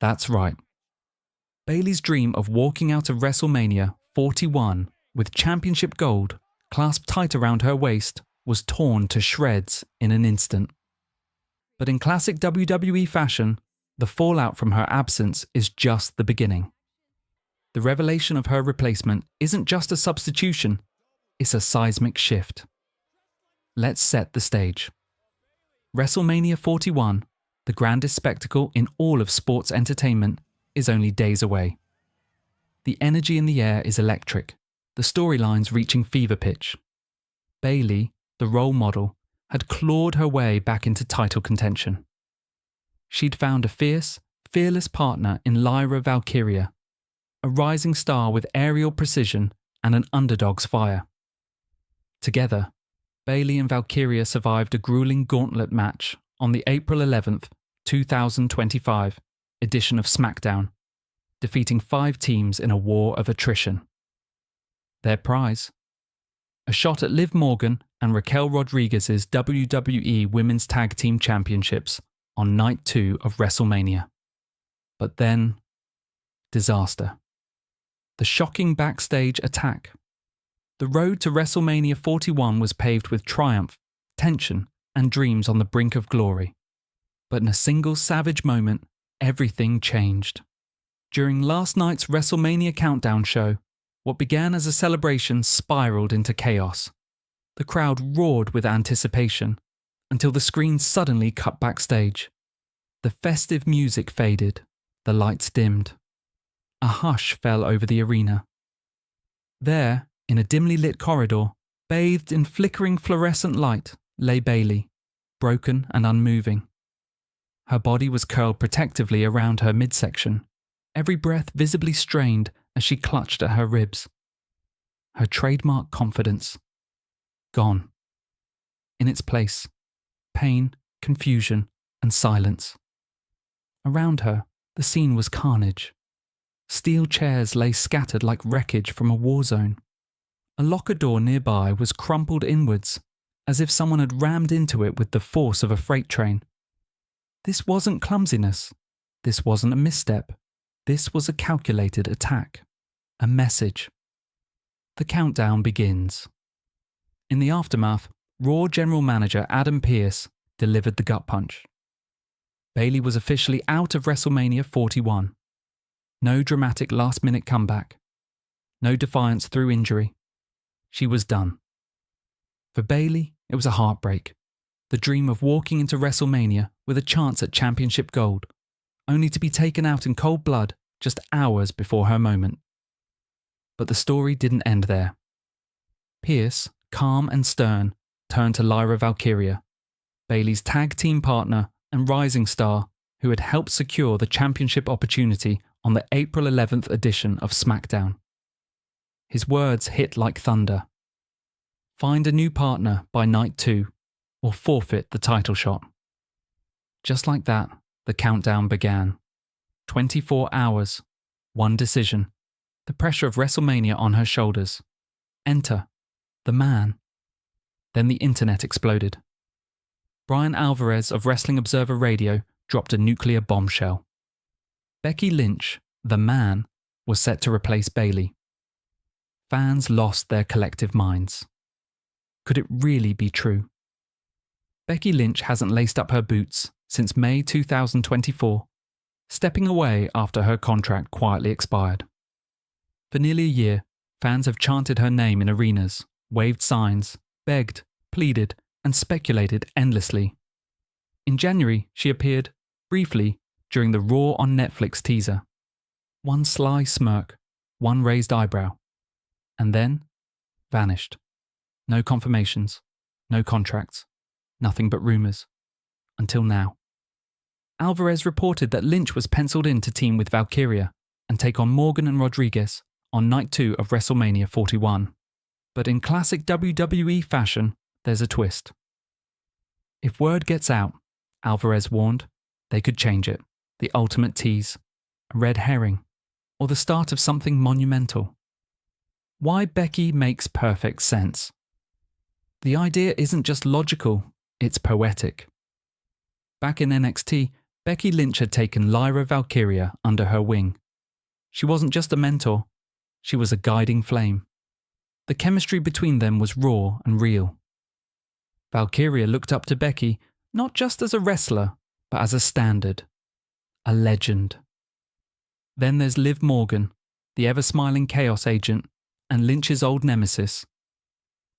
That's right. Bayley's dream of walking out of WrestleMania 41 with championship gold clasped tight around her waist was torn to shreds in an instant. But in classic WWE fashion, the fallout from her absence is just the beginning. The revelation of her replacement isn't just a substitution, it's a seismic shift. Let's set the stage. WrestleMania 41, the grandest spectacle in all of sports entertainment, is only days away. The energy in the air is electric, the storylines reaching fever pitch. Bayley, the role model, had clawed her way back into title contention. She'd found a fierce, fearless partner in Lyra Valkyria, a rising star with aerial precision and an underdog's fire. Together, Bayley and Valkyria survived a grueling gauntlet match on the April 11th, 2025 edition of SmackDown, defeating 5 teams in a war of attrition. Their prize? A shot at Liv Morgan and Raquel Rodriguez's WWE Women's Tag Team Championships on Night 2 of WrestleMania. But then, disaster. The shocking backstage attack. The road to WrestleMania 41 was paved with triumph, tension, and dreams on the brink of glory. But in a single savage moment, everything changed. During last night's WrestleMania Countdown show, what began as a celebration spiraled into chaos. The crowd roared with anticipation until the screen suddenly cut backstage. The festive music faded, the lights dimmed. A hush fell over the arena. There, in a dimly lit corridor, bathed in flickering fluorescent light, lay Bayley, broken and unmoving. Her body was curled protectively around her midsection, every breath visibly strained as she clutched at her ribs. Her trademark confidence gone. In its place, pain, confusion, and silence. Around her, the scene was carnage. Steel chairs lay scattered like wreckage from a war zone. A locker door nearby was crumpled inwards, as if someone had rammed into it with the force of a freight train. This wasn't clumsiness. This wasn't a misstep. This was a calculated attack. A message. The countdown begins. In the aftermath, Raw General Manager Adam Pearce delivered the gut punch. Bayley was officially out of WrestleMania 41. No dramatic last-minute comeback. No defiance through injury. She was done. For Bayley, it was a heartbreak. The dream of walking into WrestleMania with a chance at championship gold, only to be taken out in cold blood just hours before her moment. But the story didn't end there. Pearce, calm and stern, turned to Lyra Valkyria, Bayley's tag team partner and rising star who had helped secure the championship opportunity on the April 11th edition of SmackDown. His words hit like thunder. Find a new partner by night 2 or forfeit the title shot. Just like that, the countdown began. 24 hours, one decision, the pressure of WrestleMania on her shoulders. Enter the man. Then the internet exploded. Brian Alvarez of Wrestling Observer Radio dropped a nuclear bombshell. Becky Lynch, the man, was set to replace Bayley. Fans lost their collective minds. Could it really be true? Becky Lynch hasn't laced up her boots since May 2024, stepping away after her contract quietly expired. For nearly a year, fans have chanted her name in arenas, waved signs, begged, pleaded, and speculated endlessly. In January, she appeared, briefly, during the Raw on Netflix teaser. One sly smirk, one raised eyebrow, and then vanished. No confirmations, no contracts, nothing but rumours. Until now. Alvarez reported that Lynch was penciled in to team with Valkyria and take on Morgan and Rodriguez on night 2 of WrestleMania 41. But in classic WWE fashion, there's a twist. If word gets out, Alvarez warned, they could change it. The ultimate tease, a red herring, or the start of something monumental. Why Becky makes perfect sense. The idea isn't just logical, it's poetic. Back in NXT, Becky Lynch had taken Lyra Valkyria under her wing. She wasn't just a mentor, she was a guiding flame. The chemistry between them was raw and real. Valkyria looked up to Becky not just as a wrestler, but as a standard, a legend. Then there's Liv Morgan, the ever-smiling chaos agent, and Lynch's old nemesis.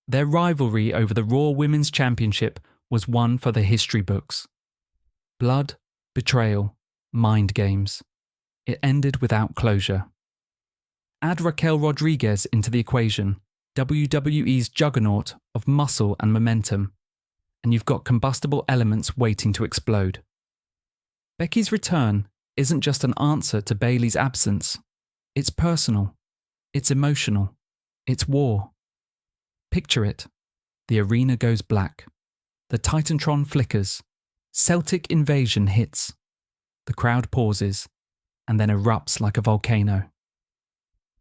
Their rivalry over the Raw Women's Championship was one for the history books. Blood, betrayal, mind games. It ended without closure. Add Raquel Rodriguez into the equation, WWE's juggernaut of muscle and momentum, and you've got combustible elements waiting to explode. Becky's return isn't just an answer to Bayley's absence. It's personal. It's emotional. It's war. Picture it. The arena goes black. The Titantron flickers. Celtic invasion hits. The crowd pauses, and then erupts like a volcano.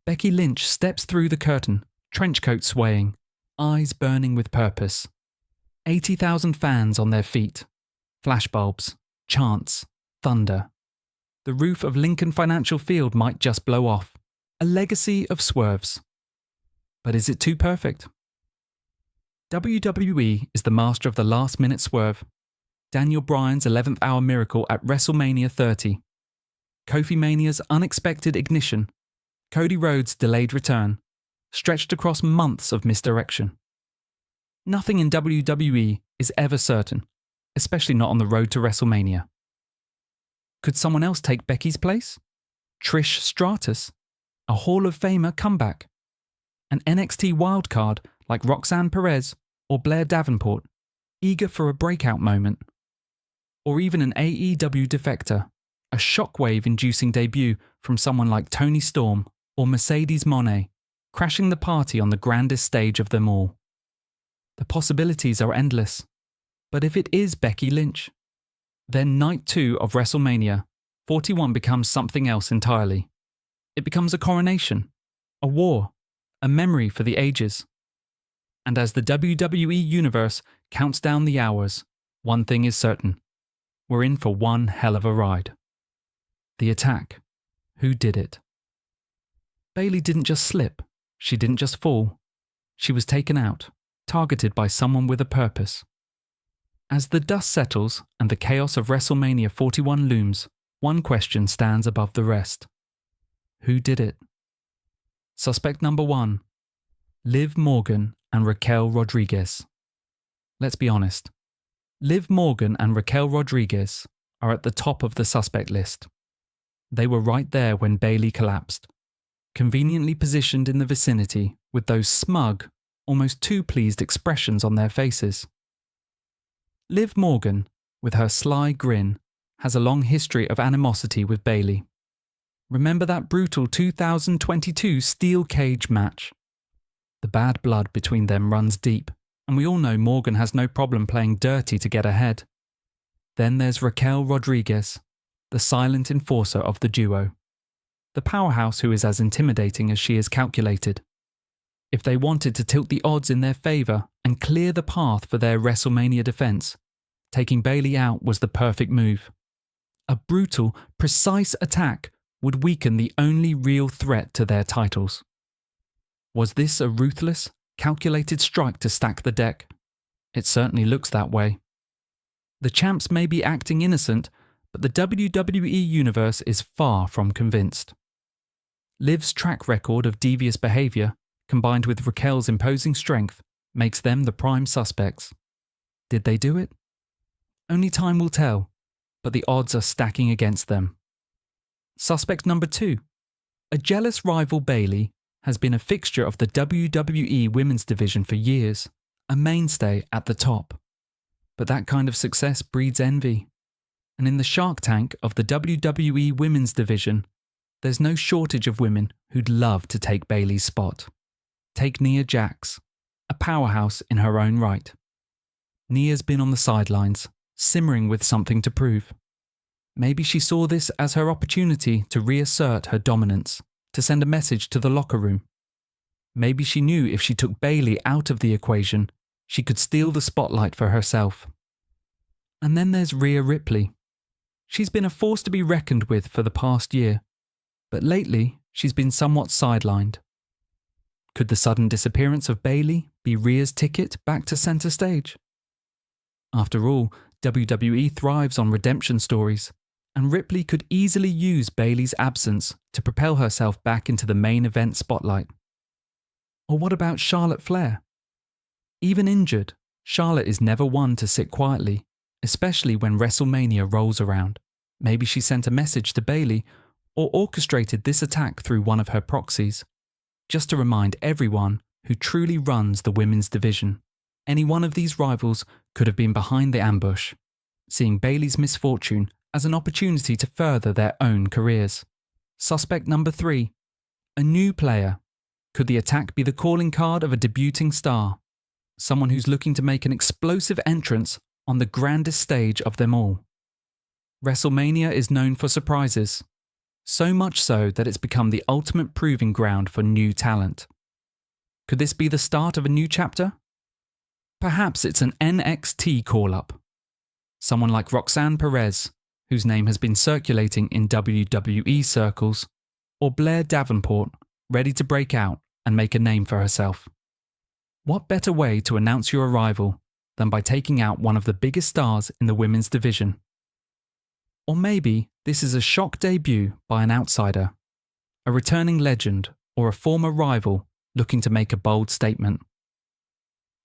Becky Lynch steps through the curtain, trenchcoat swaying, eyes burning with purpose. 80,000 fans on their feet. Flashbulbs, chants, thunder. The roof of Lincoln Financial Field might just blow off. A legacy of swerves. But is it too perfect? WWE is the master of the last-minute swerve. Daniel Bryan's 11th hour miracle at WrestleMania 30. Kofi Mania's unexpected ignition. Cody Rhodes' delayed return. Stretched across months of misdirection. Nothing in WWE is ever certain, especially not on the road to WrestleMania. Could someone else take Becky's place? Trish Stratus? A Hall of Famer comeback? An NXT wildcard like Roxanne Perez or Blair Davenport, eager for a breakout moment? Or even an AEW defector, a shockwave-inducing debut from someone like Toni Storm or Mercedes Moné, crashing the party on the grandest stage of them all. The possibilities are endless. But if it is Becky Lynch, then Night 2 of WrestleMania 41 becomes something else entirely. It becomes a coronation, a war, a memory for the ages. And as the WWE Universe counts down the hours, one thing is certain. We're in for one hell of a ride. The attack. Who did it? Bayley didn't just slip. She didn't just fall. She was taken out, targeted by someone with a purpose. As the dust settles and the chaos of WrestleMania 41 looms, one question stands above the rest. Who did it? Suspect number 1. Liv Morgan and Raquel Rodriguez. Let's be honest. Liv Morgan and Raquel Rodriguez are at the top of the suspect list. They were right there when Bayley collapsed, conveniently positioned in the vicinity with those smug, almost too pleased expressions on their faces. Liv Morgan, with her sly grin, has a long history of animosity with Bayley. Remember that brutal 2022 steel cage match? The bad blood between them runs deep, and we all know Morgan has no problem playing dirty to get ahead. Then there's Raquel Rodriguez, the silent enforcer of the duo. The powerhouse who is as intimidating as she is calculated. If they wanted to tilt the odds in their favour and clear the path for their WrestleMania defence, taking Bayley out was the perfect move. A brutal, precise attack would weaken the only real threat to their titles. Was this a ruthless, calculated strike to stack the deck? It certainly looks that way. The champs may be acting innocent, but the WWE Universe is far from convinced. Liv's track record of devious behaviour, combined with Raquel's imposing strength, makes them the prime suspects. Did they do it? Only time will tell, but the odds are stacking against them. Suspect number 2. A jealous rival Bayley has been a fixture of the WWE Women's Division for years, a mainstay at the top. But that kind of success breeds envy. And in the Shark Tank of the WWE Women's Division, there's no shortage of women who'd love to take Bayley's spot. Take Nia Jax, a powerhouse in her own right. Nia's been on the sidelines, simmering with something to prove. Maybe she saw this as her opportunity to reassert her dominance, to send a message to the locker room. Maybe she knew if she took Bayley out of the equation, she could steal the spotlight for herself. And then there's Rhea Ripley. She's been a force to be reckoned with for the past year, but lately she's been somewhat sidelined. Could the sudden disappearance of Bayley be Rhea's ticket back to centre stage? After all, WWE thrives on redemption stories, and Ripley could easily use Bayley's absence to propel herself back into the main event spotlight. Or what about Charlotte Flair? Even injured, Charlotte is never one to sit quietly, especially when WrestleMania rolls around. Maybe she sent a message to Bayley or orchestrated this attack through one of her proxies, just to remind everyone who truly runs the women's division. Any one of these rivals could have been behind the ambush, seeing Bayley's misfortune as an opportunity to further their own careers. Suspect number 3, a new player. Could the attack be the calling card of a debuting star? Someone who's looking to make an explosive entrance on the grandest stage of them all. WrestleMania is known for surprises, so much so that it's become the ultimate proving ground for new talent. Could this be the start of a new chapter? Perhaps it's an NXT call-up. Someone like Roxanne Perez, whose name has been circulating in WWE circles, or Blair Davenport, ready to break out and make a name for herself. What better way to announce your arrival than by taking out one of the biggest stars in the women's division? Or maybe this is a shock debut by an outsider, a returning legend or a former rival looking to make a bold statement.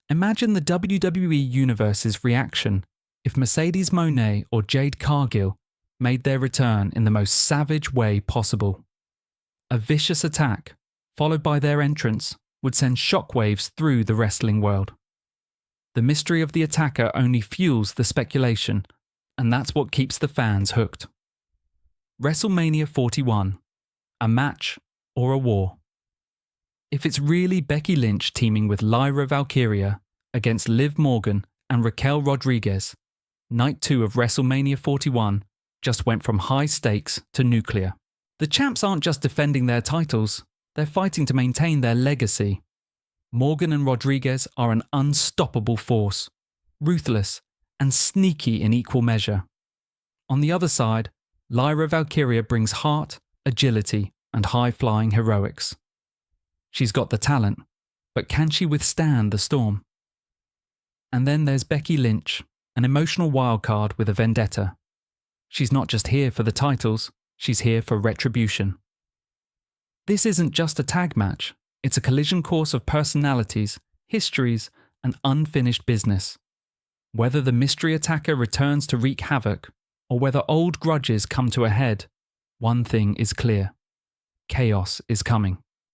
Imagine the WWE Universe's reaction if Mercedes Moné or Jade Cargill made their return in the most savage way possible. A vicious attack, followed by their entrance, would send shockwaves through the wrestling world. The mystery of the attacker only fuels the speculation, and that's what keeps the fans hooked. WrestleMania 41, a match or a war? If it's really Becky Lynch teaming with Lyra Valkyria against Liv Morgan and Raquel Rodriguez, Night 2 of WrestleMania 41 just went from high stakes to nuclear. The champs aren't just defending their titles, they're fighting to maintain their legacy. Morgan and Rodriguez are an unstoppable force, ruthless and sneaky in equal measure. On the other side, Lyra Valkyria brings heart, agility, and high-flying heroics. She's got the talent, but can she withstand the storm? And then there's Becky Lynch, an emotional wildcard with a vendetta. She's not just here for the titles, she's here for retribution. This isn't just a tag match, it's a collision course of personalities, histories, and unfinished business. Whether the mystery attacker returns to wreak havoc, or whether old grudges come to a head, one thing is clear: chaos is coming.